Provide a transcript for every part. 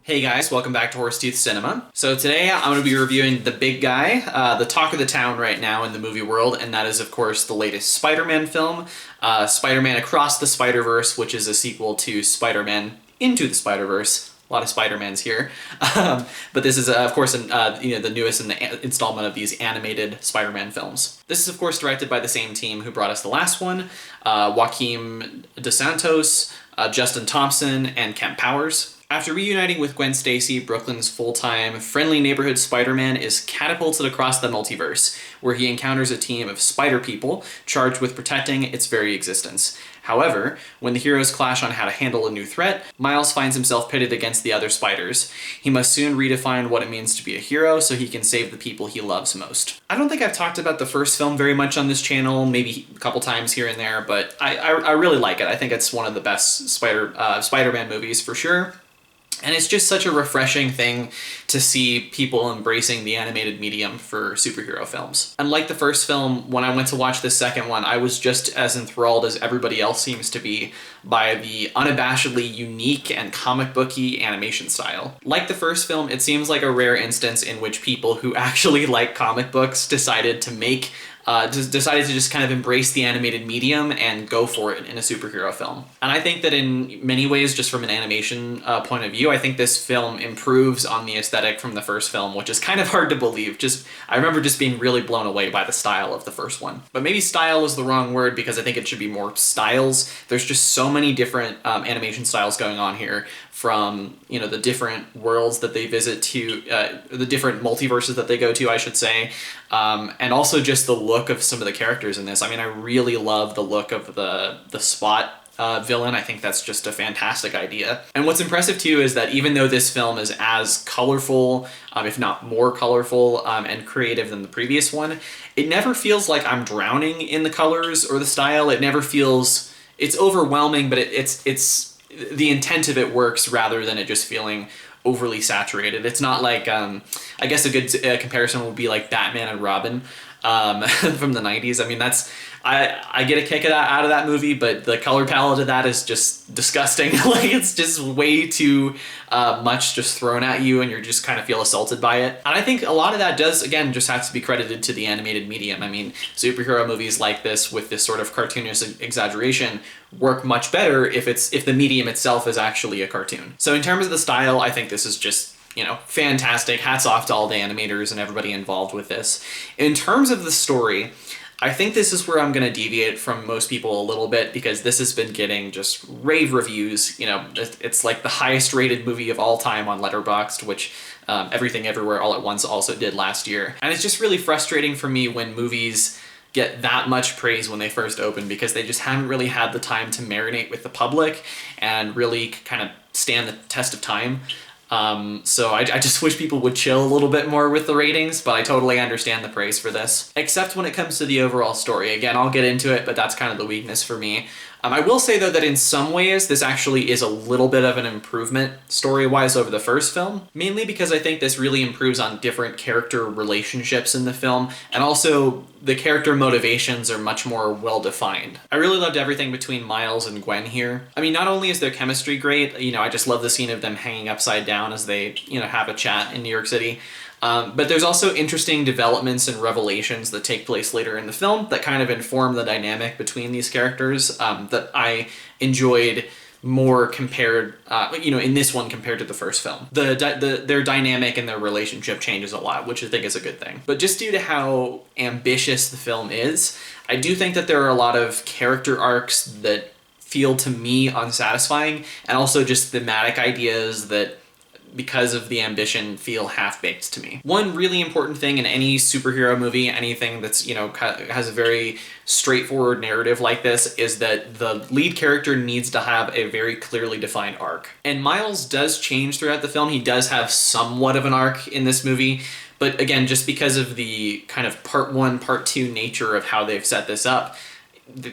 Hey guys, welcome back to Horsetooth Cinema. So today I'm going to be reviewing The Big Guy, the talk of the town right now in the movie world, and that is of course the latest Spider-Man film, Spider-Man Across the Spider-Verse, which is a sequel to Spider-Man Into the Spider-Verse. A lot of Spider-Mans here. But this is, of course, the newest in the installment of these animated Spider-Man films. This is, of course, directed by the same team who brought us the last one, Joaquim DeSantos, Justin Thompson, and Kemp Powers. After reuniting with Gwen Stacy, Brooklyn's full-time, friendly neighborhood Spider-Man is catapulted across the multiverse, where he encounters a team of spider people charged with protecting its very existence. However, when the heroes clash on how to handle a new threat, Miles finds himself pitted against the other spiders. He must soon redefine what it means to be a hero so he can save the people he loves most. I don't think I've talked about the first film very much on this channel, maybe a couple times here and there, but I really like it. I think it's one of the best Spider-Man movies for sure. And it's just such a refreshing thing to see people embracing the animated medium for superhero films. Unlike the first film, when I went to watch the second one, I was just as enthralled as everybody else seems to be by the unabashedly unique and comic booky animation style. Like the first film, it seems like a rare instance in which people who actually like comic books decided to just kind of embrace the animated medium and go for it in a superhero film. And I think that in many ways, just from an animation point of view, I think this film improves on the aesthetic from the first film, which is kind of hard to believe. I remember just being really blown away by the style of the first one. But maybe style is the wrong word because I think it should be more styles. There's just so many different animation styles going on here, from the different worlds that they visit to, the different multiverses that they go to, I should say, and also just the look of some of the characters in this. I mean, I really love the look of the Spot villain. I think that's just a fantastic idea. And what's impressive too is that even though this film is as colorful, if not more colorful and creative than the previous one, it never feels like I'm drowning in the colors or the style. It never feels, it's overwhelming, but it's the intent of it works rather than it just feeling overly saturated. It's not like, I guess a good comparison would be like Batman and Robin from the 90s. I mean, I get a kick out of that movie, but the color palette of that is just disgusting. Like, it's just way too much just thrown at you, and you just kind of feel assaulted by it. And I think a lot of that does, again, just have to be credited to the animated medium. I mean, superhero movies like this with this sort of cartoonish exaggeration work much better if the medium itself is actually a cartoon. So in terms of the style, I think this is just fantastic. Hats off to all the animators and everybody involved with this. In terms of the story, I think this is where I'm going to deviate from most people a little bit, because this has been getting just rave reviews. It's like the highest rated movie of all time on Letterboxd, which Everything Everywhere All at Once also did last year. And it's just really frustrating for me when movies get that much praise when they first open, because they just haven't really had the time to marinate with the public and really kind of stand the test of time. So I just wish people would chill a little bit more with the ratings, but I totally understand the praise for this. Except when it comes to the overall story. Again, I'll get into it, but that's kind of the weakness for me. I will say, though, that in some ways, this actually is a little bit of an improvement story-wise over the first film, mainly because I think this really improves on different character relationships in the film, and also the character motivations are much more well-defined. I really loved everything between Miles and Gwen here. I mean, not only is their chemistry great, I just love the scene of them hanging upside down as they, have a chat in New York City. But there's also interesting developments and revelations that take place later in the film that kind of inform the dynamic between these characters that I enjoyed more compared, in this one compared to the first film. Their dynamic and their relationship changes a lot, which I think is a good thing. But just due to how ambitious the film is, I do think that there are a lot of character arcs that feel to me unsatisfying, and also just thematic ideas that, because of the ambition, feel half-baked to me. One really important thing in any superhero movie, anything that's, has a very straightforward narrative like this, is that the lead character needs to have a very clearly defined arc. And Miles does change throughout the film. He does have somewhat of an arc in this movie, but again, just because of the kind of part one, part two nature of how they've set this up,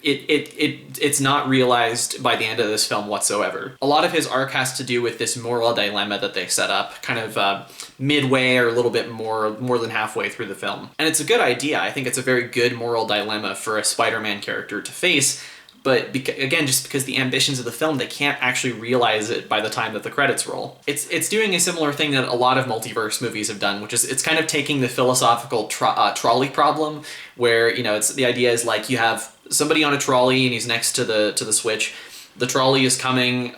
it's not realized by the end of this film whatsoever. A lot of his arc has to do with this moral dilemma that they set up kind of midway or a little bit more than halfway through the film. And it's a good idea. I think it's a very good moral dilemma for a Spider-Man character to face, but again, just because the ambitions of the film, they can't actually realize it by the time that the credits roll. It's doing a similar thing that a lot of multiverse movies have done, which is it's kind of taking the philosophical trolley problem, where, you know, it's the idea is like you have somebody on a trolley and he's next to the switch. The trolley is coming.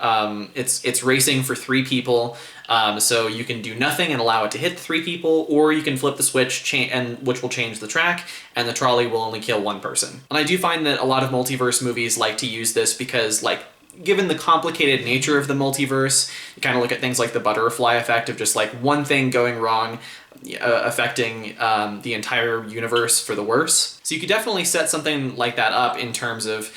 It's racing for 3 people. So you can do nothing and allow it to hit 3 people, or you can flip the switch, which will change the track, and the trolley will only kill 1 person. And I do find that a lot of multiverse movies like to use this because, like, given the complicated nature of the multiverse, you kind of look at things like the butterfly effect of just like one thing going wrong affecting the entire universe for the worse. So you could definitely set something like that up in terms of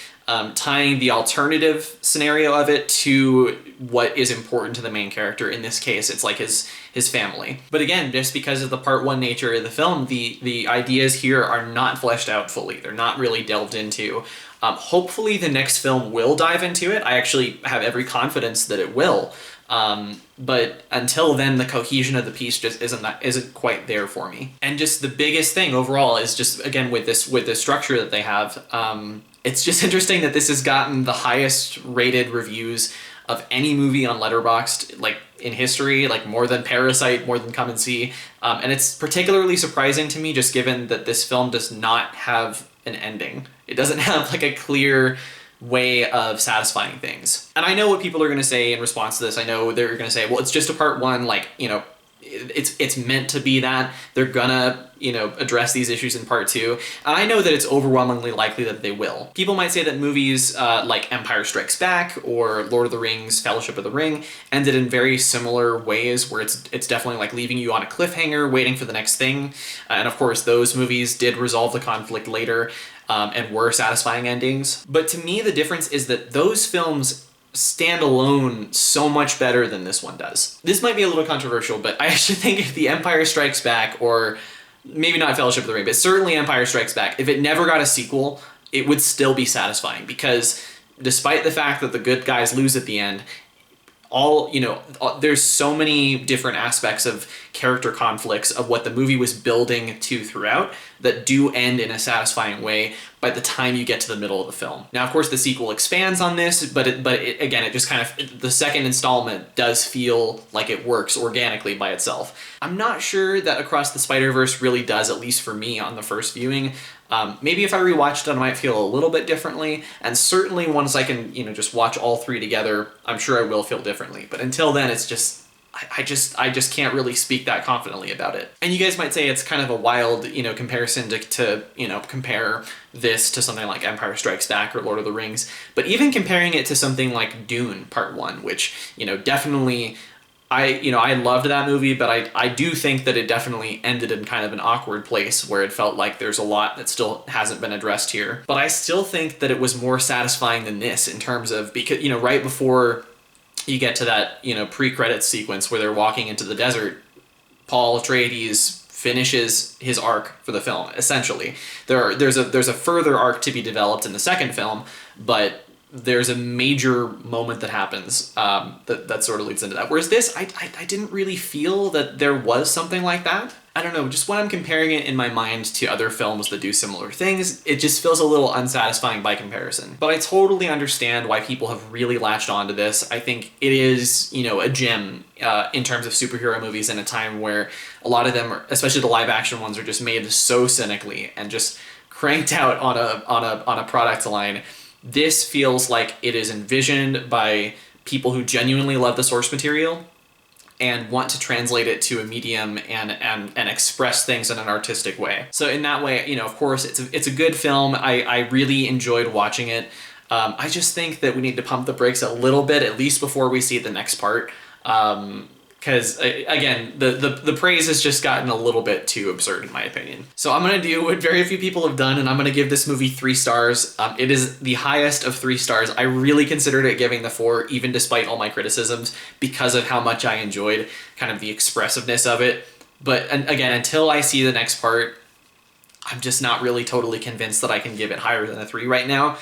tying the alternative scenario of it to what is important to the main character. In this case, it's like his family. But again, just because of the part 1 nature of the film, the ideas here are not fleshed out fully. They're not really delved into. Hopefully the next film will dive into it. I actually have every confidence that it will. But until then, the cohesion of the piece just isn't quite there for me. And just the biggest thing overall is just, again, with this structure that they have, it's just interesting that this has gotten the highest rated reviews of any movie on Letterboxd, like, in history, like more than Parasite, more than Come and See. And it's particularly surprising to me just given that this film does not have an ending. It doesn't have like a clear way of satisfying things. And I know what people are going to say in response to this. I know they're going to say, well, it's just a part 1, like, you know, it's meant to be that. They're gonna, you know, address these issues in part 2. And I know that it's overwhelmingly likely that they will. People might say that movies like Empire Strikes Back or Lord of the Rings, Fellowship of the Ring ended in very similar ways, where it's definitely like leaving you on a cliffhanger, waiting for the next thing. And of course, those movies did resolve the conflict later and were satisfying endings. But to me, the difference is that those films stand alone so much better than this one does. This might be a little controversial, but I actually think if The Empire Strikes Back, or maybe not Fellowship of the Ring, but certainly Empire Strikes Back, if it never got a sequel, it would still be satisfying, because despite the fact that the good guys lose at the end, there's so many different aspects of character conflicts of what the movie was building to throughout that do end in a satisfying way by the time you get to the middle of the film. Now, of course, the sequel expands on this, but it just kind of, the second installment does feel like it works organically by itself. I'm not sure that Across the Spider-Verse really does, at least for me on the first viewing. Maybe if I rewatched it, I might feel a little bit differently, and certainly once I can, just watch all 3 together, I'm sure I will feel differently. But until then, it's just, I just can't really speak that confidently about it. And you guys might say it's kind of a wild, comparison to compare this to something like Empire Strikes Back or Lord of the Rings. But even comparing it to something like Dune Part 1, which, definitely, I loved that movie, but I do think that it definitely ended in kind of an awkward place where it felt like there's a lot that still hasn't been addressed here. But I still think that it was more satisfying than this in terms of, because, right before you get to that, pre-credits sequence where they're walking into the desert, Paul Atreides finishes his arc for the film, essentially. There's a further arc to be developed in the second film, but there's a major moment that happens that sort of leads into that. Whereas this, I didn't really feel that there was something like that. I don't know, just when I'm comparing it in my mind to other films that do similar things, it just feels a little unsatisfying by comparison. But I totally understand why people have really latched onto this. I think it is, a gem in terms of superhero movies in a time where a lot of them, especially the live action ones, are just made so cynically and just cranked out on a product line. This feels like it is envisioned by people who genuinely love the source material and want to translate it to a medium and express things in an artistic way. So in that way, of course, it's a good film. I really enjoyed watching it. I just think that we need to pump the brakes a little bit, at least before we see the next part. Because, again, the praise has just gotten a little bit too absurd, in my opinion. So I'm going to do what very few people have done, and I'm going to give this movie 3 stars. It is the highest of 3 stars. I really considered it giving the 4, even despite all my criticisms, because of how much I enjoyed kind of the expressiveness of it. But, again, until I see the next part, I'm just not really totally convinced that I can give it higher than a 3 right now.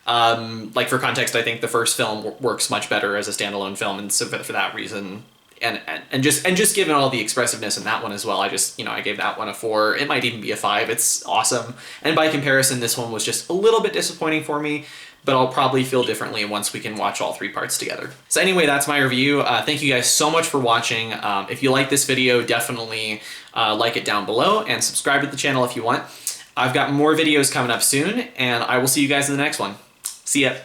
For context, I think the first film works much better as a standalone film, and so for that reason... And just given all the expressiveness in that one as well, I gave that one a 4. It might even be a 5. It's awesome. And by comparison, this one was just a little bit disappointing for me. but I'll probably feel differently once we can watch all 3 parts together. So anyway, that's my review. Thank you guys so much for watching. If you like this video, definitely like it down below and subscribe to the channel if you want. I've got more videos coming up soon, and I will see you guys in the next one. See ya.